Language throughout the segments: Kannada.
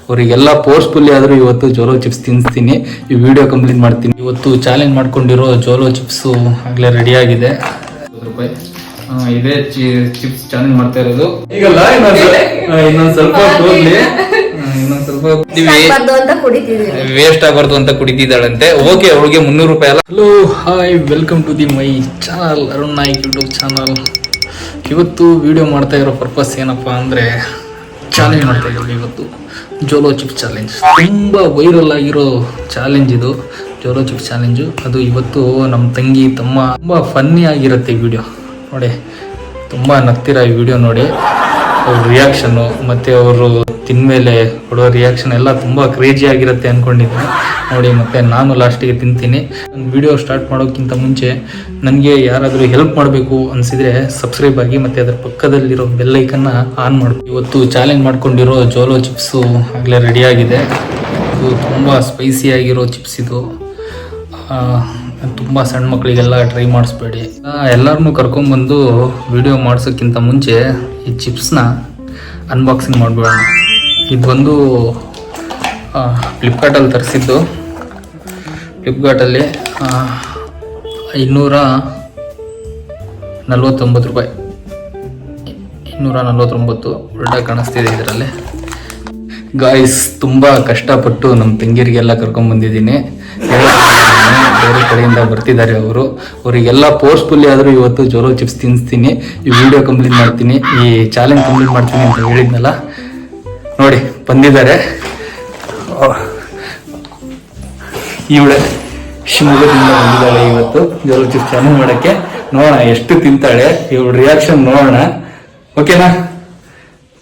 ಅವರಿಗೆಲ್ಲ ಫೋರ್ಸ್ಫುಲ್ಲಿ ಆದರೂ ಇವತ್ತು ಜೋಲೋ ಚಿಪ್ಸ್ ತಿನ್ನಿಸ್ತೀನಿ. ಈ ವಿಡಿಯೋ ಕಂಪ್ಲೀಟ್ ಮಾಡ್ತೀನಿ. ಇವತ್ತು ಚಾಲೆಂಜ್ ಮಾಡ್ಕೊಂಡಿರೋ ಜೋಲೋ ಚಿಪ್ಸು ಆಗಲೇ ರೆಡಿ ಆಗಿದೆ. ₹50 ಇದೇ ಚಿಪ್ಸ್ ಚಾಲೆಂಜ್ ಮಾಡ್ತಾ ಇರೋದು. ಈಗಲ್ಲ ಇನ್ನೊಂದು ಸ್ವಲ್ಪ ಹೋಗ್ಲಿ, ಇನ್ನೊಂದು ಸ್ವಲ್ಪ ವೇಸ್ಟ್ ಆಗಬಾರ್ದು ಅಂತ ಕುಡಿತಿದ್ದಾಳಂತೆ. ಓಕೆ, ಅವಳಿಗೆ ₹300 ಅಲ್ಲ. Hello, hi, welcome to the my channel, Arun Naik YouTube channel. ಇವತ್ತು ವಿಡಿಯೋ ಮಾಡ್ತಾ ಇರೋ ಪರ್ಪಸ್ ಏನಪ್ಪ ಅಂದರೆ ಚಾಲೆಂಜ್ ಮಾಡ್ತಾ ಇದ್ದೀವಿ. ಇವತ್ತು ಜೋಲೋ ಚಿಪ್ಸ್ ಚಾಲೆಂಜ್, ತುಂಬ ವೈರಲ್ ಆಗಿರೋ ಚಾಲೆಂಜ್ ಇದು, ಜೋಲೋ ಚಿಪ್ಸ್ ಚಾಲೆಂಜು. ಅದು ಇವತ್ತು ನಮ್ಮ ತಂಗಿ ತಮ್ಮ ತುಂಬ ಫನ್ನಿ ಆಗಿರುತ್ತೆ ವಿಡಿಯೋ ನೋಡಿ. ತುಂಬ ನಗ್ತಿರೋ ಈ ವಿಡಿಯೋ ನೋಡಿ. ಅವ್ರ ರಿಯಾಕ್ಷನ್ನು ಮತ್ತು ಅವರು ತಿಂದಮೇಲೆ ಕೊಡೋ ರಿಯಾಕ್ಷನ್ ಎಲ್ಲ ತುಂಬ ಕ್ರೇಜಿ ಆಗಿರುತ್ತೆ ಅಂದ್ಕೊಂಡಿದ್ದೀನಿ ನೋಡಿ. ಮತ್ತು ನಾನು ಲಾಸ್ಟಿಗೆ ತಿಂತೀನಿ. ಒಂದು ವಿಡಿಯೋ ಸ್ಟಾರ್ಟ್ ಮಾಡೋಕ್ಕಿಂತ ಮುಂಚೆ ನನಗೆ ಯಾರಾದರೂ ಹೆಲ್ಪ್ ಮಾಡಬೇಕು ಅನಿಸಿದರೆ ಸಬ್ಸ್ಕ್ರೈಬ್ ಆಗಿ ಮತ್ತು ಅದರ ಪಕ್ಕದಲ್ಲಿರೋ ಬೆಲ್ಲೈಕನ್ನ ಆನ್ ಮಾಡಬೇಕು. ಇವತ್ತು ಚಾಲೆಂಜ್ ಮಾಡ್ಕೊಂಡಿರೋ ಜೋಲೋ ಚಿಪ್ಸು ಆಗಲೇ ರೆಡಿ ಆಗಿದೆ. ಇದು ತುಂಬ ಸ್ಪೈಸಿಯಾಗಿರೋ ಚಿಪ್ಸ್ ಇದು. ತುಂಬ ಸಣ್ಣ ಮಕ್ಕಳಿಗೆಲ್ಲ ಟ್ರೈ ಮಾಡಿಸ್ಬೇಡಿ. ಎಲ್ಲರನ್ನೂ ಕರ್ಕೊಂಡ್ಬಂದು ವಿಡಿಯೋ ಮಾಡ್ಸೋಕ್ಕಿಂತ ಮುಂಚೆ ಈ ಚಿಪ್ಸ್ನ ಅನ್ಬಾಕ್ಸಿಂಗ್ ಮಾಡಿಬಿಡೋಣ. ಇದು ಬಂದು ಫ್ಲಿಪ್ಕಾರ್ಟಲ್ಲಿ ತರಿಸಿದ್ದು. ಫ್ಲಿಪ್ಕಾರ್ಟಲ್ಲಿ ₹249. 249 ಒಳ್ಳೆ ಕಾಣಿಸ್ತಿದೆ ಇದರಲ್ಲಿ. ಗಾಯ್ಸ್, ತುಂಬ ಕಷ್ಟಪಟ್ಟು ನಮ್ಮ ತಂಗಿಯರಿಗೆಲ್ಲ ಕರ್ಕೊಂಡ್ಬಂದಿದ್ದೀನಿ. ಬೇರೆ ಕಡೆಯಿಂದ ಬರ್ತಿದ್ದಾರೆ ಅವರು. ಅವರಿಗೆಲ್ಲ ಫೋರ್ಸ್ಫುಲ್ಲಿ ಆದರೂ ಇವತ್ತು ಜೋಲೋ ಚಿಪ್ಸ್ ತಿನ್ನಿಸ್ತೀನಿ. ಈ ವಿಡಿಯೋ ಕಂಪ್ಲೀಟ್ ಮಾಡ್ತೀನಿ, ಈ ಚಾಲೆಂಜ್ ಕಂಪ್ಲೀಟ್ ಮಾಡ್ತೀನಿ ಅಂತ ಹೇಳಿದ್ನಲ್ಲ. ನೋಡಿ, ಬಂದಿದ್ದಾರೆ. ಇವಳೆ ಶಿವಮೊಗ್ಗದಿಂದ ಬಂದಿದ್ದಾಳೆ ಇವತ್ತು ಜೋಲೋ ಚಿಪ್ಸ್ ಚಾಲೆಂಜ್ ಮಾಡೋಕ್ಕೆ. ನೋಡೋಣ ಎಷ್ಟು ತಿಂತಾಳೆ, ಇವಳ ರಿಯಾಕ್ಷನ್ ನೋಡೋಣ. ಓಕೆನಾ?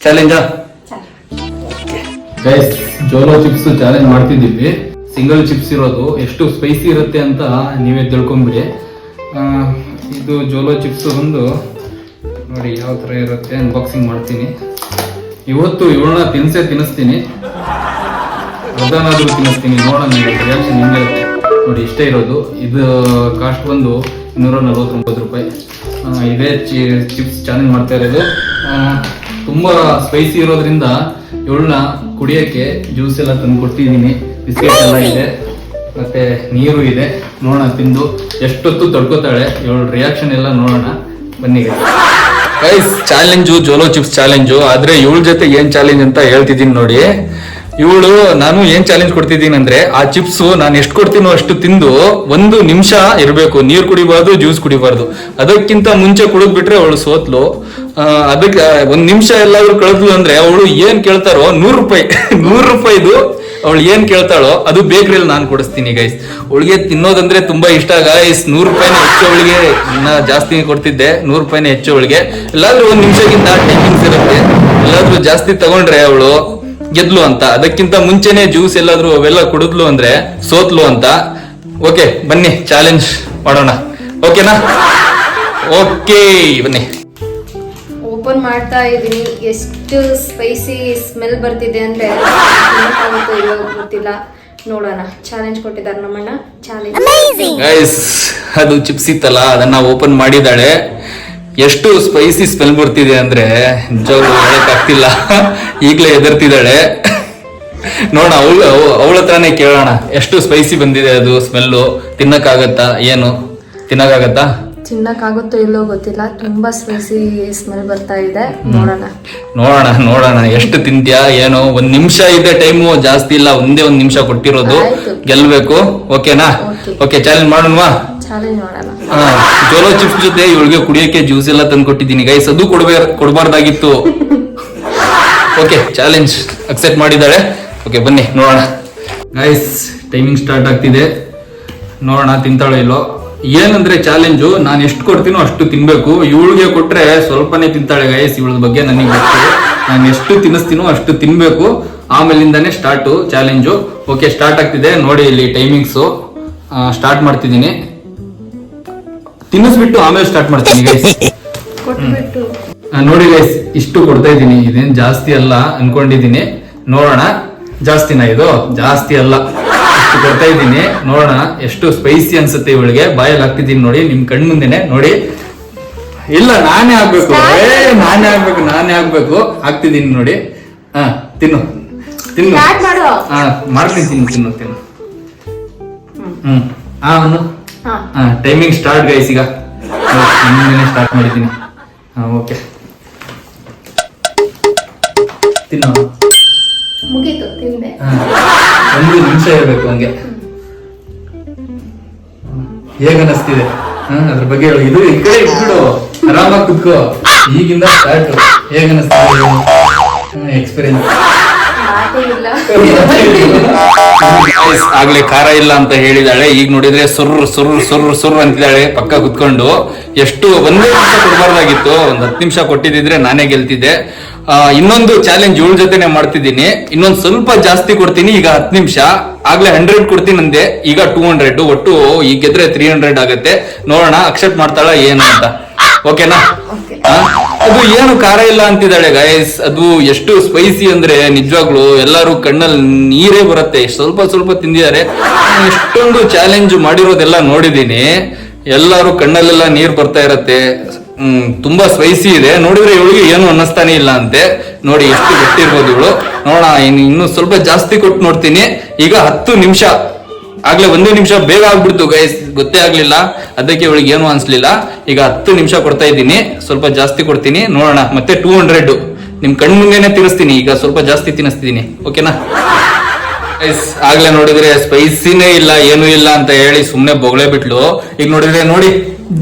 ಚಾಲೆಂಜಾ? ಗೈಸ್, ಜೋಲೋ ಚಿಪ್ಸ್ ಚಾಲೆಂಜ್ ಮಾಡ್ತಿದ್ದೀವಿ. ಸಿಂಗಲ್ ಚಿಪ್ಸ್ ಇರೋದು, ಎಷ್ಟು ಸ್ಪೈಸಿ ಇರುತ್ತೆ ಅಂತ ನೀವೇ ತಿಳ್ಕೊಂಬಿಡಿ. ಇದು ಜೋಲೋ ಚಿಪ್ಸ್ ಒಂದು ನೋಡಿ ಯಾವ ಥರ ಇರುತ್ತೆ. ಅನ್ಬಾಕ್ಸಿಂಗ್ ಮಾಡ್ತೀನಿ. ಇವತ್ತು ಇವಳನ್ನ ತಿನ್ನಿಸ್ತೀನಿ, ಅದನ್ನಾದ್ರೂ ತಿನ್ನಿಸ್ತೀನಿ. ನೋಡೋಣ ರಿಯಾಕ್ಷನ್ ಹೆಂಗಿರುತ್ತೆ ನೋಡಿ. ಇಷ್ಟೇ ಇರೋದು. ಇದು ಕಾಸ್ಟ್ ಬಂದು ₹249. ಇದೇ ಚಿಪ್ಸ್ ಚಾಲೆಂಜ್ ಮಾಡ್ತಾ ಇರೋದು. ತುಂಬ ಸ್ಪೈಸಿ ಇರೋದ್ರಿಂದ ಇವಳನ್ನ ಕುಡಿಯೋಕ್ಕೆ ಜ್ಯೂಸ್ ಎಲ್ಲ ತಂದು ಕೊಡ್ತಿದ್ದೀನಿ. ಬಿಸ್ಕೆಟ್ ಎಲ್ಲ ಇದೆ, ಮತ್ತೆ ನೀರು ಇದೆ. ನೋಡೋಣ ತಿಂದು ಎಷ್ಟೊತ್ತು ತಡ್ಕೋತಾಳೆ. ಇವಳ ರಿಯಾಕ್ಷನ್ ಎಲ್ಲ ನೋಡೋಣ, ಬನ್ನಿ guys. Challenge Jolo chips challenge. ಆದ್ರೆ ಇವಳ ಜೊತೆ ಏನ್ ಚಾಲೆಂಜ್ ಅಂತ ಹೇಳ್ತಿದ್ದೀನಿ ನೋಡಿ. ಇವಳು ನಾನು ಏನ್ ಚಾಲೆಂಜ್ ಕೊಡ್ತಿದ್ದೀನಿ ಅಂದ್ರೆ, ಆ ಚಿಪ್ಸ್ ನಾನು ಎಷ್ಟು ಕೊಡ್ತೀನೋ ಅಷ್ಟು ತಿಂದು 1 ನಿಮಿಷ ಇರಬೇಕು. ನೀರು ಕುಡಿಬಾರ್ದು, ಜ್ಯೂಸ್ ಕುಡಿಬಾರ್ದು. ಅದಕ್ಕಿಂತ ಮುಂಚೆ ಕುಡಿದ್ಬಿಟ್ರೆ ಅವಳು ಸೋತ್ಲು. ಅದಕ್ಕೆ 1 ನಿಮಿಷ ಎಲ್ಲಾದ್ರೂ ಕಳೆದ್ಲು ಅಂದ್ರೆ ಅವಳು ಏನ್ ಕೇಳ್ತಾರೋ ₹100 ಅವಳು ಏನ್ ಕೇಳ್ತಾಳೋ ಅದು ಬೇಕ್ರಿಯಲ್ಲಿ ನಾನು ಕೊಡಿಸ್ತೀನಿ ಗೈಸ್. ಅವಳಿಗೆ ತಿನ್ನೋದಂದ್ರೆ ತುಂಬಾ ಇಷ್ಟ ಗೈಸ್. ₹100 ಹೆಚ್ಚು ಅವಳಿಗೆ, ಇನ್ನ ಜಾಸ್ತಿ ಕೊಡ್ತಿದ್ದೆ. ₹100 ಹೆಚ್ಚು ಅವಳಿಗೆ. ಎಲ್ಲಾದ್ರೂ 1 ನಿಮಿಷಕ್ಕಿಂತ ಟೈಮಿಂಗ್ಸ್ ಇರುತ್ತೆ. ಎಲ್ಲಾದ್ರೂ ಜಾಸ್ತಿ ತಗೊಂಡ್ರೆ ಅವಳು ಗೆದ್ಲು ಅಂತ. ಅದಕ್ಕಿಂತ ಮುಂಚೆನೆ ಜ್ಯೂಸ್ ಎಲ್ಲಾದ್ರೂ ಅವೆಲ್ಲ ಕುಡಿದ್ಲು ಅಂದ್ರೆ ಸೋತ್ಲು ಅಂತ. ಓಕೆ, ಬನ್ನಿ ಚಾಲೆಂಜ್ ಮಾಡೋಣ. ಓಕೆನಾ? ಓಕೆ, ಬನ್ನಿ. ಓಪನ್ ಮಾಡ್ತಾ ಇದೀನಿ. ಎಷ್ಟು ಸ್ಪೈಸಿ ಸ್ಮೆಲ್ ಬರ್ತಿದೆ ಅಂದ್ರೆ ಗೊತ್ತಿಲ್ಲ. ನೋಡೋಣ. ಚಾಲೆಂಜ್ ಕೊಟ್ಟಿದ್ದಾರೆ ನಮ್ಮಣ್ಣ. ಚಾಲೆಂಜ್ ಗೈಸ್, ಅದು ಚಿಪ್ಸ್ ಇತ್ತಲ್ಲ, ಅದನ್ನ ಓಪನ್ ಮಾಡಿದಾಳೆ. ಎಷ್ಟು ಸ್ಪೈಸಿ ಸ್ಮೆಲ್ ಬರ್ತಿದೆ ಅಂದ್ರೆ ನಿಜವಾಗ್ಲೂ ಹೇಳಕ್ಕಾಗ್ತಿಲ್ಲ. ಈಗಲೇ ಎದರ್ತಿದ್ದಾಳೆ. ನೋಡೋಣ, ಅವಳ ಹತ್ರನೇ ಕೇಳೋಣ ಎಷ್ಟು ಸ್ಪೈಸಿ ಬಂದಿದೆ ಅದು ಸ್ಮೆಲ್ಲು. ತಿನ್ನಕ್ಕಾಗತ್ತಾ? ಏನು ತಿನ್ನಕ್ಕಾಗತ್ತಾ? ತಿನ್ನಕ್ಕಾಗುತ್ತೋ ಇಲ್ಲೋ ಗೊತ್ತಿಲ್ಲ. ತುಂಬಾ ಸ್ಪೈಸಿ ಸ್ಮೆಲ್ ಬರ್ತಾ ಇದೆ. ನೋಡೋಣ ಎಷ್ಟು ತಿಂತ್ಯಾ ಏನೋ. 1 ನಿಮಿಷ ಇದೆ ಟೈಮು, ಜಾಸ್ತಿ ಇಲ್ಲ. ಒಂದೇ 1 ನಿಮಿಷ ಕೊಟ್ಟಿರೋದು. ಗೆಲ್ಬೇಕು. ಓಕೆನಾ? ಓಕೆ, ಚಾಲೆಂಜ್ ಮಾಡೋಣವಾ? ಜೋಲೋ ಚಿಪ್ಸ್ ಜೊತೆ ಇವಳಿಗೆ ಕುಡಿಯೋಕೆ ಜ್ಯೂಸ್ ಎಲ್ಲ ತಂದು ಕೊಟ್ಟಿದ್ದೀನಿ ಗೈಸ್. ಅದು ಕೊಡಬಾರ್ದಾಗಿತ್ತು. ಓಕೆ, ಚಾಲೆಂಜ್ ಅಕ್ಸೆಪ್ಟ್ ಮಾಡಿದ್ದಾಳೆ. ಓಕೆ, ಬನ್ನಿ ನೋಡೋಣ ಗೈಸ್. ಟೈಮಿಂಗ್ ಸ್ಟಾರ್ಟ್ ಆಗ್ತಿದೆ. ನೋಡೋಣ ತಿಂತಾಳೋ ಇಲ್ಲೋ. ಏನಂದ್ರೆ ಚಾಲೆಂಜು, ನಾನು ಎಷ್ಟು ಕೊಡ್ತೀನೋ ಅಷ್ಟು ತಿನ್ಬೇಕು. ಇವಳಿಗೆ ಕೊಟ್ರೆ ಸ್ವಲ್ಪನೇ ತಿಂತಾಳೆ ಗೈಸ್. ಇವಳ ಬಗ್ಗೆ ನನಗೆ ಗೊತ್ತು. ನಾನು ಎಷ್ಟು ತಿನ್ನಿಸ್ತೀನೋ ಅಷ್ಟು ತಿನ್ಬೇಕು. ಆಮೇಲಿಂದಾನೇ ಸ್ಟಾರ್ಟು ಚಾಲೆಂಜು. ಓಕೆ, ಸ್ಟಾರ್ಟ್ ಆಗ್ತಿದೆ ನೋಡಿ. ಇಲ್ಲಿ ಟೈಮಿಂಗ್ಸು ಸ್ಟಾರ್ಟ್ ಮಾಡ್ತಿದ್ದೀನಿ. ತಿನ್ನಿಸ್ಬಿಟ್ಟು ಆಮೇಲೆ ಸ್ಟಾರ್ಟ್ ಮಾಡ್ತೀನಿ ಗೈಸ್. ನೋಡಿ ಗೈಸ್, ಇಷ್ಟು ಕೊಡ್ತಾ ಇದ್ದೀನಿ. ಇದೇನು ಜಾಸ್ತಿ ಅಲ್ಲ ಅನ್ಕೊಂಡಿದ್ದೀನಿ. ನೋಡೋಣ. ಜಾಸ್ತಿನಾ? ಇದು ಜಾಸ್ತಿ ಅಲ್ಲ, ಇಷ್ಟು ಕೊಡ್ತಾ ಇದ್ದೀನಿ. ನೋಡೋಣ ಎಷ್ಟು ಸ್ಪೈಸಿ ಅನ್ಸುತ್ತೆ ಇವಳಿಗೆ. ಬಾಯಲ್ಲಿ ಹಾಕ್ತಿದ್ದೀನಿ ನೋಡಿ, ನಿಮ್ ಕಣ್ ಮುಂದೆನೆ ನೋಡಿ. ಇಲ್ಲ, ನಾನೇ ಆಗ್ಬೇಕು. ನಾನೇ ಆಗ್ಬೇಕು. ಹಾಕ್ತಿದ್ದೀನಿ ನೋಡಿ. ತಿನ್ನು. ತಿನ್ನು. ಸ್ಟಾರ್ಟ್ ಮಾಡು. ಮಾಡ್ತೀನಿ, ತಿನ್ನು. ಅನ್ನು ಹಾ ಟೈಮಿಂಗ್ ಸ್ಟಾರ್ಟ್ ಗೈಸ್. ಈಗ ಸ್ಟಾರ್ಟ್ ಮಾಡಿದ್ದೀನಿ. ಓಕೆ, ತಿನ್ನು. ಮುಗೀತು, ತಿಂದೆ. 1 ನಿಮಿಷ ಇರಬೇಕು ಹಂಗೆ. ಹೇಗನ್ನಿಸ್ತಿದೆ? ಅದ್ರ ಬಗ್ಗೆ ಹೇಳು. ಇದು ಈ ಕಡೆ ಇಟ್ಬಿಡು, ಆರಾಮಾಗಿ ಕುತ್ಕೋ. ಈಗಿಂದ ಸ್ಟಾರ್ಟ್. ಹೇಗನ್ನಿಸ್ತಿದೆ ಎಕ್ಸ್ಪೀರಿಯನ್ಸ್? ಆಗ್ಲೇ ಖಾರ ಇಲ್ಲ ಅಂತ ಹೇಳಿದಾಳೆ, ಈಗ ನೋಡಿದ್ರೆ ಸುರ್ ಅಂತಿದ್ದಾಳೆ ಪಕ್ಕ ಕುತ್ಕೊಂಡು. ಎಷ್ಟು 1 ನಿಮಿಷ ಕೊಡ್ಬಾರ್ದಾಗಿತ್ತು, 10 ನಿಮಿಷ ಕೊಟ್ಟಿದ್ರೆ ನಾನೇ ಗೆಲ್ತಿದ್ದೆ. ಇನ್ನೊಂದು ಚಾಲೆಂಜ್ ಇವಳ ಜೊತೆನೆ ಮಾಡ್ತಿದ್ದೀನಿ. ಇನ್ನೊಂದು ಸ್ವಲ್ಪ ಜಾಸ್ತಿ ಕೊಡ್ತೀನಿ. ಈಗ 10 ನಿಮಿಷ ಆಗ್ಲೇ 100 ಕೊಡ್ತೀನಿ ಅಂದೆ, ಈಗ 200. ಒಟ್ಟು ಈಗ ಗೆದ್ರೆ 300 ಆಗತ್ತೆ. ನೋಡೋಣ ಅಕ್ಸೆಪ್ಟ್ ಮಾಡ್ತಾಳ ಏನು ಅಂತ. ಓಕೆನಾ? ಅದು ಏನು ಖಾರ ಇಲ್ಲ ಅಂತಿದ್ದಾಳೆ ಗೈಸ್. ಅದು ಎಷ್ಟು ಸ್ಪೈಸಿ ಅಂದ್ರೆ ನಿಜವಾಗ್ಲು ಎಲ್ಲರೂ ಕಣ್ಣಲ್ಲಿ ನೀರೇ ಬರುತ್ತೆ. ಸ್ವಲ್ಪ ತಿಂದಿದ್ದಾರೆ. ಎಷ್ಟೊಂದು ಚಾಲೆಂಜ್ ಮಾಡಿರೋದೆಲ್ಲ ನೋಡಿದೀನಿ. ಎಲ್ಲರೂ ಕಣ್ಣಲ್ಲೆಲ್ಲ ನೀರ್ ಬರ್ತಾ ಇರತ್ತೆ. ತುಂಬಾ ಸ್ಪೈಸಿ ಇದೆ. ನೋಡಿದ್ರೆ ಇವಳಿಗೆ ಏನು ಅನ್ನಿಸ್ತಾನೆ ಇಲ್ಲ ಅಂತೆ. ನೋಡಿ ಎಷ್ಟು ಗೊತ್ತಿರ್ಬೋದು ಇವಳು. ನೋಡೋಣ, ಇನ್ನು ಸ್ವಲ್ಪ ಜಾಸ್ತಿ ಕೊಟ್ಟು ನೋಡ್ತೀನಿ. ಈಗ 10 ನಿಮಿಷ ಆಗ್ಲೇ 1 ನಿಮಿಷ ಬೇಗ ಆಗ್ಬಿಡ್ತು ಗೈಸ್, ಗೊತ್ತೇ ಆಗ್ಲಿಲ್ಲ. ಅದಕ್ಕೆ ಇವಳಿಗೆ ಏನು ಅನ್ಸ್ಲಿಲ್ಲ. ಈಗ 10 ನಿಮಿಷ ಕೊಡ್ತಾ ಇದ್ದೀನಿ, ಸ್ವಲ್ಪ ಜಾಸ್ತಿ ಕೊಡ್ತೀನಿ. ನೋಡೋಣ. ಮತ್ತೆ 200 ನಿಮ್ ಕಣ್ ಮುಂದೆನೆ ತಿನ್ನಿಸ್ತೀನಿ. ಈಗ ಸ್ವಲ್ಪ ಜಾಸ್ತಿ ತಿನ್ನಿಸ್ತೀನಿ. ಓಕೆನಾ ಗೈಸ್? ಆಗ್ಲೇ ನೋಡಿದ್ರೆ ಸ್ಪೈಸಿನೇ ಇಲ್ಲ, ಏನು ಇಲ್ಲ ಅಂತ ಹೇಳಿ ಸುಮ್ನೆ ಬೊಗಳೆ ಬಿಟ್ಲು. ಈಗ ನೋಡಿದ್ರೆ ನೋಡಿ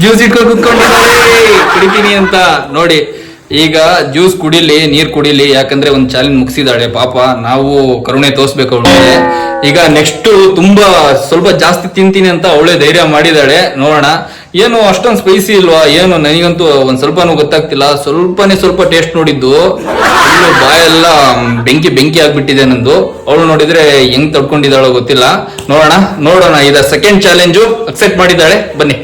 ಜ್ಯೂಸ್ ಇಟ್ಕೊಂಡು ಕುತ್ಕೊಂಡಿದ್ದಾಳೆ ಕುಡಿತೀನಿ ಅಂತ. ನೋಡಿ ಈಗ ಜ್ಯೂಸ್ ಕುಡಿಲಿ, ನೀರ್ ಕುಡಿಲಿ. ಯಾಕಂದ್ರೆ ಒಂದ್ ಚಾಲೆಂಜ್ ಮುಗಿಸಿದಾಳೆ ಪಾಪ. ನಾವು ಕರುಣೆ ತೋರ್ಸ್ಬೇಕು ಅವಳಿಗೆ. ಈಗ ನೆಕ್ಸ್ಟ್ ತುಂಬಾ ಸ್ವಲ್ಪ ಜಾಸ್ತಿ ತಿಂತೀನಿ ಅಂತ ಅವಳೇ ಧೈರ್ಯ ಮಾಡಿದಾಳೆ. ನೋಡೋಣ. ಏನು ಅಷ್ಟೊಂದು ಸ್ಪೈಸಿ ಇಲ್ವಾ ಏನು? ನನಗಂತೂ ಒಂದ್ ಸ್ವಲ್ಪನೂ ಗೊತ್ತಾಗ್ತಿಲ್ಲ. ಸ್ವಲ್ಪ ಟೇಸ್ಟ್ ನೋಡಿದ್ದು ಬಾಯೆಲ್ಲ ಬೆಂಕಿ ಆಗ್ಬಿಟ್ಟಿದೆ ನಂದು. ಅವಳು ನೋಡಿದ್ರೆ ಹೆಂಗ್ ತಡ್ಕೊಂಡಿದ್ದಾಳೋ ಗೊತ್ತಿಲ್ಲ. ನೋಡೋಣ. ಇದ ಸೆಕೆಂಡ್ ಚಾಲೆಂಜು ಅಕ್ಸೆಪ್ಟ್ ಮಾಡಿದ್ದಾಳೆ. ಬನ್ನಿ,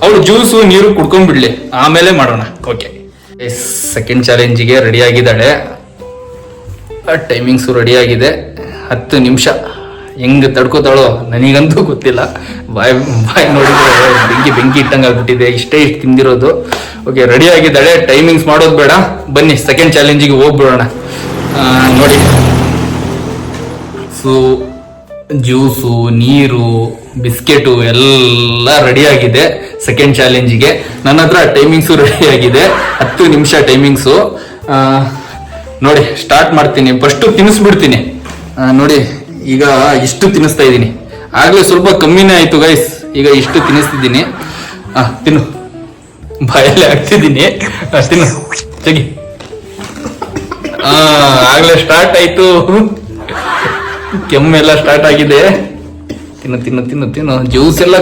ಅವಳು ಜ್ಯೂಸು ನೀರು ಕುಡ್ಕೊಂಡ್ಬಿಡ್ಲಿ, ಆಮೇಲೆ ಮಾಡೋಣ. ಓಕೆ, ಸೆಕೆಂಡ್ ಚಾಲೆಂಜಿಗೆ ರೆಡಿ ಆಗಿದ್ದಾಳೆ. ಟೈಮಿಂಗ್ಸು ರೆಡಿ ಆಗಿದೆ. 10 ನಿಮಿಷ. ಹೆಂಗ್ ತಡ್ಕೋತಾಳೋ ನನಗಂತೂ ಗೊತ್ತಿಲ್ಲ. ಬಾಯ್ ನೋಡಿದ್ರೆ ಬೆಂಕಿ ಇಟ್ಟಂಗೆ ಆಗ್ಬಿಟ್ಟಿದೆ. ಇಷ್ಟು ತಿಂದಿರೋದು. ಓಕೆ, ರೆಡಿ ಆಗಿದ್ದಾಳೆ. ಟೈಮಿಂಗ್ಸ್ ಮಾಡೋದು ಬೇಡ, ಬನ್ನಿ ಸೆಕೆಂಡ್ ಚಾಲೆಂಜಿಗೆ ಹೋಗ್ಬಿಡೋಣ. ನೋಡಿ, ಸೊ ಜ್ಯೂಸು, ನೀರು, ಬಿಸ್ಕೆಟು ಎಲ್ಲ ರೆಡಿ ಆಗಿದೆ ಸೆಕೆಂಡ್ ಚಾಲೆಂಜಿಗೆ. ನನ್ನ ಹತ್ರ ಟೈಮಿಂಗ್ಸು ರೆಡಿ ಆಗಿದೆ. 10 ನಿಮಿಷ ಟೈಮಿಂಗ್ಸು. ನೋಡಿ ಸ್ಟಾರ್ಟ್ ಮಾಡ್ತೀನಿ. ಫಸ್ಟ್ ತಿನ್ನಿಸ್ಬಿಡ್ತೀನಿ. ನೋಡಿ ಈಗ ಇಷ್ಟು ತಿನ್ನಿಸ್ತಾ ಇದ್ದೀನಿ. ಆಗ್ಲೇ ಸ್ವಲ್ಪ ಕಮ್ಮಿನೇ ಆಯ್ತು ಗೈಸ್. ಈಗ ಇಷ್ಟು ತಿನ್ನಿಸ್ತಿದ್ದೀನಿ. ತಿನ್ನು, ಬಾಯಲ್ಲೇ ಹಾಕ್ತಿದ್ದೀನಿ. ತಿನ್ನು, ತೆಗಿ. ಆಗ್ಲೇ ಸ್ಟಾರ್ಟ್ ಆಯ್ತು. ಕೆಮ್ಮೆಲ್ಲ ಸ್ಟಾರ್ಟ್ ಆಗಿದೆ. ತಿನ್ನು. ಜ್ಯೂಸ್ ಎಲ್ಲ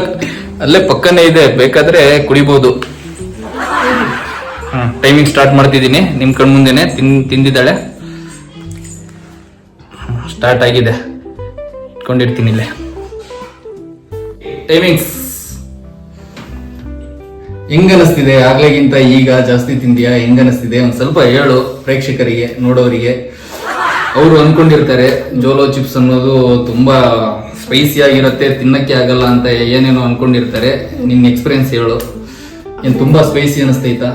ಅಲ್ಲೇ ಪಕ್ಕನೇ ಇದೆ, ಬೇಕಾದ್ರೆ ಕುಡಿಬಹುದು. ಟೈಮಿಂಗ್ ಸ್ಟಾರ್ಟ್ ಮಾಡ್ತಿದ್ದೀನಿ. ನಿಮ್ ಕಣ್ ಮುಂದೆನೆ ತಿಂದಿದ್ದಾಳೆ. ಸ್ಟಾರ್ಟ್ ಆಗಿದೆ. ಇಟ್ಕೊಂಡಿರ್ತೀನಿ ಇಲ್ಲೇ. ಟೈಮಿಂಗ್ಸ್ ಹೆಂಗ ಅನಿಸ್ತಿದೆ? ಆಗ್ಲೇಗಿಂತ ಈಗ ಜಾಸ್ತಿ ತಿಂದಿಯಾ? ಹೆಂಗ ಅನಿಸ್ತಿದೆ? ಒಂದ್ ಸ್ವಲ್ಪ ಹೇಳು ಪ್ರೇಕ್ಷಕರಿಗೆ, ನೋಡೋರಿಗೆ. ಅವರು ಅನ್ಕೊಂಡಿರ್ತಾರೆ ಜೋಲೋ ಚಿಪ್ಸ್ ಅನ್ನೋದು ತುಂಬಾ ಸ್ಪೈಸಿ ಆಗಿರುತ್ತೆ, ತಿನ್ನಕ್ಕೆ ಆಗಲ್ಲ ಅಂತ ಏನೇನೋ ಅನ್ಕೊಂಡಿರ್ತಾರೆ. ನಿನ್ ಎಕ್ಸ್ಪೀರಿಯನ್ಸ್ ಹೇಳು. ಏನ್ ತುಂಬಾ ಸ್ಪೈಸಿ ಅನಿಸ್ತೈತಾ?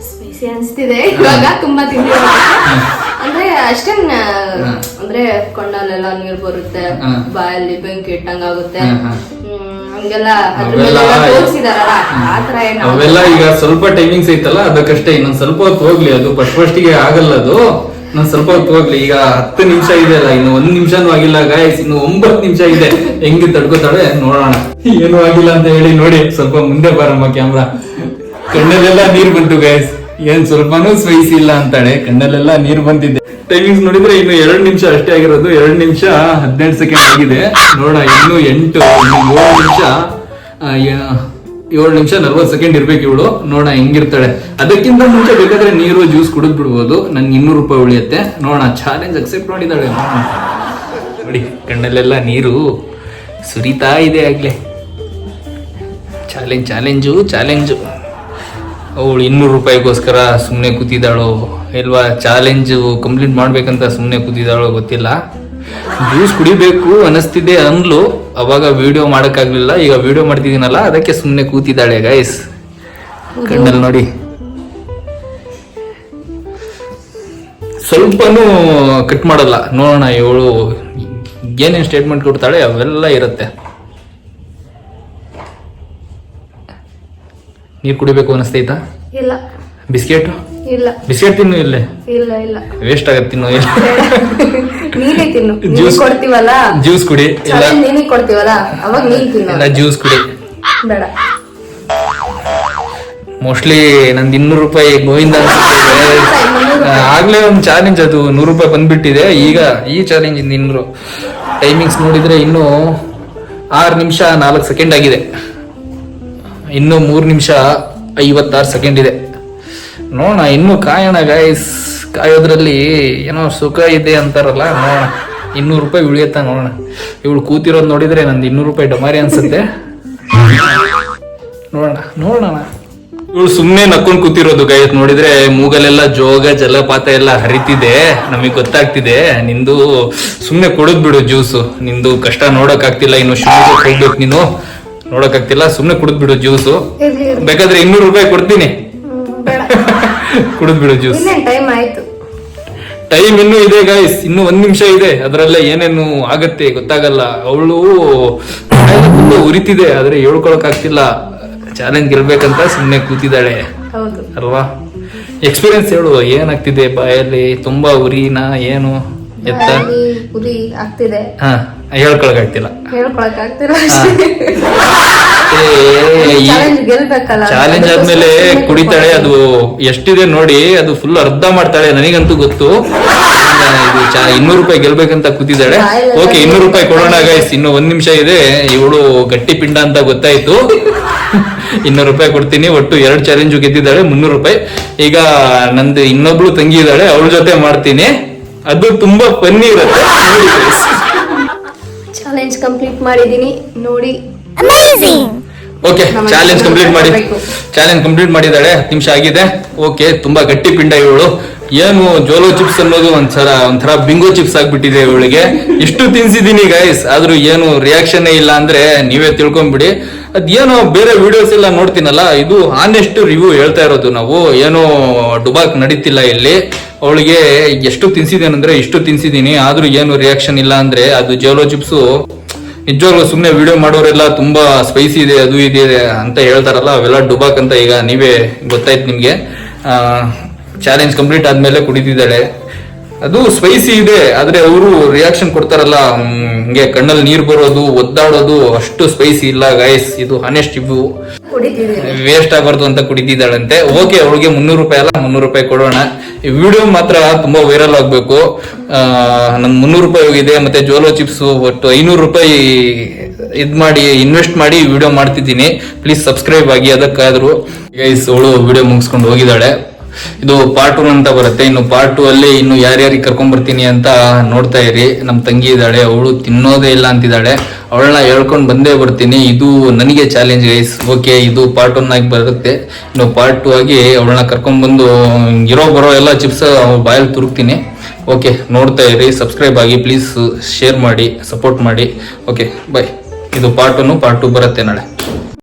ಸ್ಪೈಸಿ ಅನಿಸ್ತಿದೆ ಇವಾಗ. ತುಂಬಾ ತಿಂದಿರೋ ಅಂದ್ರೆ ಅಷ್ಟೇನ್ ಅಂದ್ರೆ ಕೊಂಡಲ್ಲೆಲ್ಲ ನೀರ್ ಬರುತ್ತೆ, ಬಾಯಲ್ಲಿ ಬೆಂಕಿ ಇಟ್ಟಂಗಾಗುತ್ತೆ, ಹಂಗೆಲ್ಲ ತೋರಿಸಿದಾರಲ್ಲ ಆತರ. ಅವೆಲ್ಲ ಈಗ ಸ್ವಲ್ಪ ಟೈಮಿಂಗ್ಸ್ ಐತಲ್ಲ ಅದಕ್ಕಷ್ಟೇ. ಇನ್ನೊಂದ್ ಸ್ವಲ್ಪ ಹೊತ್ತು ಹೋಗ್ಲಿ. ಅದು ಫಸ್ಟಿಗೆ ಆಗಲ್ಲ. ಅದು ನಾನು ಸ್ವಲ್ಪ ಹೊತ್ತು ಹೋಗ್ಲಿ. ಈಗ 10 ನಿಮಿಷ ಇದೆ ಅಲ್ಲ, ಇನ್ನು 1 ನಿಮಿಷನೂ ಆಗಿಲ್ಲ ಗಾಯ್ಸ್. ಇನ್ನು 9 ನಿಮಿಷ ಇದೆ. ಹೆಂಗೆ ತಡ್ಕೋತಾಳೆ ನೋಡೋಣ. ಏನು ಆಗಿಲ್ಲ ಅಂತ ಹೇಳಿ ನೋಡಿ. ಸ್ವಲ್ಪ ಮುಂದೆ ಬರಮ್ಮ ಕ್ಯಾಮ್ರಾ. ಕಣ್ಣಲ್ಲೆಲ್ಲ ನೀರ್ ಬಂತು ಗಾಯ್ಸ್. ಏನ್ ಸ್ವಲ್ಪನೂ ಸ್ಪೈಸಿ ಇಲ್ಲ ಅಂತಾಳೆ. ಕಣ್ಣಲ್ಲೆಲ್ಲ ನೀರ್ ಬಂದಿದೆ. ಟೈಮಿಂಗ್ಸ್ ನೋಡಿದ್ರೆ ಇನ್ನು 2 ನಿಮಿಷ ಅಷ್ಟೇ ಆಗಿರೋದು. 2 ನಿಮಿಷ 17 ಸೆಕೆಂಡ್ ಆಗಿದೆ. ನೋಡೋಣ. ಇನ್ನು 7 ನಿಮಿಷ 40 ಸೆಕೆಂಡ್ ಇರ್ಬೇಕು ಇವಳು. ನೋಡೋಣ ಹೆಂಗಿರ್ತಾಳೆ. ಅದಕ್ಕಿಂತ ಮುಂಚೆ ಬೇಕಾದ್ರೆ ನೀರು, ಜ್ಯೂಸ್ ಕುಡಿದ್ ಬಿಡ್ಬೋದು. ನನ್ಗೆ 200 ರೂಪಾಯಿ ಉಳಿಯುತ್ತೆ. ನೋಡೋಣ. ಚಾಲೆಂಜ್ ಅಕ್ಸೆಪ್ಟ್ ಮಾಡಿದಾಳೆ. ನೋಡಿ ಕಣ್ಣಲ್ಲೆಲ್ಲ ನೀರು ಸುರಿತಾ ಇದೆ ಆಗ್ಲೇ. ಚಾಲೆಂಜು. ಅವಳು 200 ರೂಪಾಯಿಗೋಸ್ಕರ ಸುಮ್ಮನೆ ಕೂತಿದ್ದಾಳೋ ಇಲ್ವಾ, ಚಾಲೆಂಜ್ ಕಂಪ್ಲೀಟ್ ಮಾಡ್ಬೇಕಂತ ಸುಮ್ಮನೆ ಕೂತಿದ್ದಾಳೋ ಗೊತ್ತಿಲ್ಲ. ಜ್ಯೂಸ್ ಕುಡಿಬೇಕು ಅನಿಸ್ತಿದೆ ಅಂದ್ಲು. ಅವಾಗ ವಿಡಿಯೋ ಮಾಡಕ್ಕಾಗ್ಲಿಲ್ಲ. ಈಗ ವಿಡಿಯೋ ಮಾಡ್ತಿದ್ದೀನಲ್ಲ ಅದಕ್ಕೆ ಸುಮ್ಮನೆ ಕೂತಿದ್ದಾಳೆ ಗೈಸ್. ಕಣ್ಣಲ್ಲಿ ನೋಡಿ ಸ್ವಲ್ಪನೂ ಕಟ್ ಮಾಡಲ್ಲ. ನೋಡೋಣ ಇವಳು ಏನೇನು ಸ್ಟೇಟ್ಮೆಂಟ್ ಕೊಡ್ತಾಳೆ ಅವೆಲ್ಲ ಇರುತ್ತೆ. ನೀರು ಕುಡಿಬೇಕು ಅನಿಸ್ತೈತಾ? ಇಲ್ಲ. ಬಿಸ್ಕೆಟ್? ಇಲ್ಲ. ಬಿಸ್ಕೆಟ್ ತಿನ್ನು. ಇಲ್ಲೇ ಇಲ್ಲ ಇಲ್ಲ ವೇಸ್ಟ್ ಆಗತ್ತೆ, ತಿನ್ನು. ಇಲ್ಲ ನೀನೇ ತಿನ್ನು. ಜ್ಯೂಸ್ ಕೊಡ್ತೀವಲ್ಲ, ಜ್ಯೂಸ್ ಕುಡಿ. ಇಲ್ಲ ನೀನೇ ಕೊಡ್ತೀವಲ್ಲ ಅವಾಗ ನೀನ್ ತಿನ್ನು. ಇಲ್ಲ ಜ್ಯೂಸ್ ಕುಡಿ. ಬೇಡ. ಮೋಸ್ಟ್ಲಿ ನಂದು 200 ರೂಪಾಯಿ ಗೋವಿಂದ ಅನ್ಸುತ್ತೆ. ಆಗ್ಲೇ ಒಂದು ಚಾಲೆಂಜ್, ಅದು 100 ರೂಪಾಯಿ ಬಂದ್ಬಿಟ್ಟಿದೆ. ಈಗ ಈ ಚಾಲೆಂಜ್ 200. ಟೈಮಿಂಗ್ಸ್ ನೋಡಿದ್ರೆ ಇನ್ನು 6 ನಿಮಿಷ 4 ಸೆಕೆಂಡ್ ಆಗಿದೆ. ಇನ್ನು 3 ನಿಮಿಷ 56 ಸೆಕೆಂಡ್ ಇದೆ. ನೋಡೋಣ, ಇನ್ನು ಕಾಯೋಣ ಗೈಸ್. ಕಾಯೋದ್ರಲ್ಲಿ ಏನೋ ಸುಖ ಇದೆ ಅಂತಾರಲ್ಲ. ನೋಡೋಣ 200 ರೂಪಾಯಿ ಉಳಿಯತ್ತಾ ನೋಡೋಣ. ಇವಳು ಕೂತಿರೋದು ನೋಡಿದ್ರೆ ನಂದು 200 ರೂಪಾಯಿ ಡಮಾರಿ ಅನ್ಸುತ್ತೆ. ನೋಡೋಣ. ಇವಳು ಸುಮ್ಮನೆ ನಕ್ಕೊಂಡು ಕೂತಿರೋದು ಗೈಸ್. ನೋಡಿದ್ರೆ ಮೂಗಲೆಲ್ಲ ಜೋಗ ಜಲಪಾತ ಎಲ್ಲ ಹರಿತಿದೆ. ನಮಗೆ ಗೊತ್ತಾಗ್ತಿದೆ. ನಿಂದು ಸುಮ್ಮನೆ ಕೊಡದ್ ಬಿಡು ಜ್ಯೂಸು. ನಿಂದು ಕಷ್ಟ ನೋಡಕ್ ಆಗ್ತಿಲ್ಲ. ಇನ್ನು ಶಿವಮೊಗ್ಗಕ್ಕೆ ಹೋಗ್ಬೇಕು ನೀನು, ನೋಡಕ್ ಆಗ್ತಿಲ್ಲ. ಸುಮ್ಮನೆ ಕುಡಿದ್ ಬಿಡು ಜ್ಯೂಸು. ಬೇಕಾದ್ರೆ 200 ರೂಪಾಯಿ ಕೊಡ್ತೀನಿ, ಕುಡಿದ್ ಬಿಡು ಜ್ಯೂಸ್. ಟೈಮ್ ಆಯ್ತು. ಟೈಮ್ ಇನ್ನೂ ಇದೆ ಗೈಸ್, ಇನ್ನು 1 ನಿಮಿಷ ಇದೆ. ಅದ್ರಲ್ಲೇ ಏನೇನು ಆಗತ್ತೆ ಗೊತ್ತಾಗಲ್ಲ. ಅವಳು ತುಂಬಾ ಉರಿತಿದೆ, ಆದ್ರೆ ಹೇಳ್ಕೊಳಕ್ ಆಗ್ತಿಲ್ಲ. ಚಾಲೆಂಜ್ ಗೆಲ್ಬೇಕಂತ ಸುಮ್ಮನೆ ಕೂತಿದ್ದಾಳೆ ಅಲ್ವಾ? ಎಕ್ಸ್ಪೀರಿಯನ್ಸ್ ಹೇಳು, ಏನಾಗ್ತಿದೆ ಬಾಯಲ್ಲಿ? ತುಂಬಾ ಉರಿನಾ ಏನು ಎತ್ತ? ಉರಿ ಆಗ್ತಿದೆ. ಹಾ, ಹೇಳ್ಕೊಳಕ್ ಆಗ್ತಿಲ್ಲ. ಚಾಲೆಂಜ್ ಆದ್ಮೇಲೆ ಕುಡಿತಾಳೆ. ಅದು ಎಷ್ಟಿದೆ ನೋಡಿ, ಅದು ಫುಲ್ ಅರ್ಧ ಮಾಡ್ತಾಳೆ. ನನಗಂತೂ ಗೊತ್ತು. ಇದು 200 ರೂಪಾಯಿ ಗೆಲ್ಬೇಕಂತ ಕೂತಿದ್ದಾಳೆ. ಓಕೆ, 200 ರೂಪಾಯಿ ಕೊಡೋಣ ಗೈಸ್. ಇನ್ನು 1 ನಿಮಿಷ ಇದೆ. ಇವಳು ಗಟ್ಟಿ ಪಿಂಡ ಅಂತ ಗೊತ್ತಾಯ್ತು. 200 ರೂಪಾಯಿ ಕೊಡ್ತೀನಿ. ಒಟ್ಟು 2 ಚಾಲೆಂಜ್ ಗೆದ್ದಿದ್ದಾಳೆ, 300 ರೂಪಾಯಿ. ಈಗ ನಂದು ಇನ್ನೊಬ್ಳು ತಂಗಿ ಇದ್ದಾಳೆ, ಅವಳ ಜೊತೆ ಮಾಡ್ತೀನಿ. ಅದು ತುಂಬಾ ಫನ್ನಿ ಇರುತ್ತೆ. ಚಾಲೆಂಜ್ ಕಂಪ್ಲೀಟ್ ಮಾಡಿದೀನಿ ನೋಡಿ. Okay, challenge complete ಮಾಡಿದಾಳೆ. 10 ನಿಮಿಷ ಆಗಿದೆ. ಓಕೆ, ತುಂಬಾ ಗಟ್ಟಿ ಪಿಂಡ ಇವಳು. ಏನು ಜೋಲೋ ಚಿಪ್ಸ್ ಅನ್ನೋದು ಒಂಥರ ಬಿಂಗೋ ಚಿಪ್ಸ್ ಆಗ್ಬಿಟ್ಟಿದೆ ಇವಳಿಗೆ. ಇಷ್ಟು ತಿನ್ಸಿದೀನಿ ಗೈಸ್, ಆದ್ರೂ ಏನು ರಿಯಾಕ್ಷನ್ ಇಲ್ಲ ಅಂದ್ರೆ ನೀವೇ ತಿಳ್ಕೊಂಬಿಡಿ. ಅದೇನೋ ಬೇರೆ ವಿಡಿಯೋಸ್ ಎಲ್ಲ ನೋಡ್ತೀನಲ್ಲ, ಇದು ಆನೆಸ್ಟ್ ರಿವ್ಯೂ ಹೇಳ್ತಾ ಇರೋದು ನಾವು. ಏನೋ ಡುಬಾಕ್ ನಡೀತಿಲ್ಲ ಇಲ್ಲಿ. ಅವಳಿಗೆ ಎಷ್ಟು ತಿನ್ಸಿದೇನಂದ್ರೆ ಇಷ್ಟು ತಿನ್ಸಿದೀನಿ, ಆದ್ರೂ ಏನು ರಿಯಾಕ್ಷನ್ ಇಲ್ಲ ಅಂದ್ರೆ ಅದು ಜೋಲೋ ಚಿಪ್ಸು ನಿಜವಾಗ್ಲೂ ಸುಮ್ಮನೆ ವಿಡಿಯೋ ಮಾಡೋರೆಲ್ಲ ತುಂಬಾ ಸ್ಪೈಸಿ ಇದೆ, ಅದು ಇದೆ ಅಂತ ಹೇಳ್ತಾರಲ್ಲ, ಅವೆಲ್ಲ ಡುಬಾಕ್ ಅಂತ. ಈಗ ನೀವೇ ಗೊತ್ತಾಯ್ತು ನಿಮ್ಗೆ. ಚಾಲೆಂಜ್ ಕಂಪ್ಲೀಟ್ ಆದ್ಮೇಲೆ ಕುಡಿತಿದ್ದಾಳೆ. ಅದು ಸ್ಪೈಸಿ ಇದೆ, ಆದ್ರೆ ಅವರು ರಿಯಾಕ್ಷನ್ ಕೊಡ್ತಾರಲ್ಲ, ಹಿಂಗೆ ಕಣ್ಣಲ್ಲಿ ನೀರ್ ಬರೋದು, ಒದ್ದಾಡೋದು, ಅಷ್ಟು ಸ್ಪೈಸಿ ಇಲ್ಲ ಗೈಸ್. ಇದು ಹಾನೆಸ್ಟ್ ಇವು ವೇಸ್ಟ್ ಆಗಬಾರ್ದು ಅಂತ ಕುಡಿತಿದ್ದಾಳಂತೆ. ಓಕೆ, ಅವಳಿಗೆ 300 ರೂಪಾಯಿ ಅಲ್ಲ, 300 ರೂಪಾಯಿ ಕೊಡೋಣ. ಈ ವಿಡಿಯೋ ಮಾತ್ರ ತುಂಬಾ ವೈರಲ್ ಆಗ್ಬೇಕು. ನನ್ 300 ರೂಪಾಯಿ ಹೋಗಿದೆ. ಮತ್ತೆ ಜೋಲೋ ಚಿಪ್ಸ್ ಒಟ್ಟು 500 ರೂಪಾಯಿ ಮಾಡಿ ಇನ್ವೆಸ್ಟ್ ಮಾಡಿ ವಿಡಿಯೋ ಮಾಡ್ತಿದ್ದೀನಿ. ಪ್ಲೀಸ್ ಸಬ್ಸ್ಕ್ರೈಬ್ ಆಗಿ ಅದಕ್ಕಾದ್ರು ಗೈಸ್. ಅವಳು ವಿಡಿಯೋ ಮುಗಿಸ್ಕೊಂಡು ಹೋಗಿದ್ದಾಳೆ. ಇದು ಪಾರ್ಟ್ 1 ಅಂತ ಬರುತ್ತೆ. ಇನ್ನು ಪಾರ್ಟ್ 2 ಅಲ್ಲಿ ಇನ್ನು ಯಾರ್ಯಾರಿಗೆ ಕರ್ಕೊಂಡ್ ಬರ್ತೀನಿ ಅಂತ ನೋಡ್ತಾ ಇರಿ. ನಮ್ ತಂಗಿ ಇದ್ದಾಳೆ, ಅವಳು ತಿನ್ನೋದೇ ಇಲ್ಲ ಅಂತಿದ್ದಾಳೆ. ಅವಳನ್ನ ಹೇಳ್ಕೊಂಡ್ ಬಂದೇ ಬರ್ತೀನಿ. ಇದು ನನಗೆ ಚಾಲೆಂಜ್ ಗೈಸ್. ಓಕೆ, ಇದು ಪಾರ್ಟ್ 1 ಆಗಿ ಬರುತ್ತೆ. ಇನ್ನು ಪಾರ್ಟ್ 2 ಆಗಿ ಅವಳನ್ನ ಕರ್ಕೊಂಡ್ ಬಂದು ಬರೋ ಎಲ್ಲ ಚಿಪ್ಸ್ ಬಾಯಲ್ಲಿ ತುರುಕ್ತೀನಿ. ಓಕೆ, ನೋಡ್ತಾ ಇರಿ, ಸಬ್ಸ್ಕ್ರೈಬ್ ಆಗಿ, ಪ್ಲೀಸ್ ಶೇರ್ ಮಾಡಿ, ಸಪೋರ್ಟ್ ಮಾಡಿ. Okay, by. ಇದು ಪಾರ್ಟ್ 1, ಪಾರ್ಟ್ 2 ಬರುತ್ತೆ ನಾಳೆ.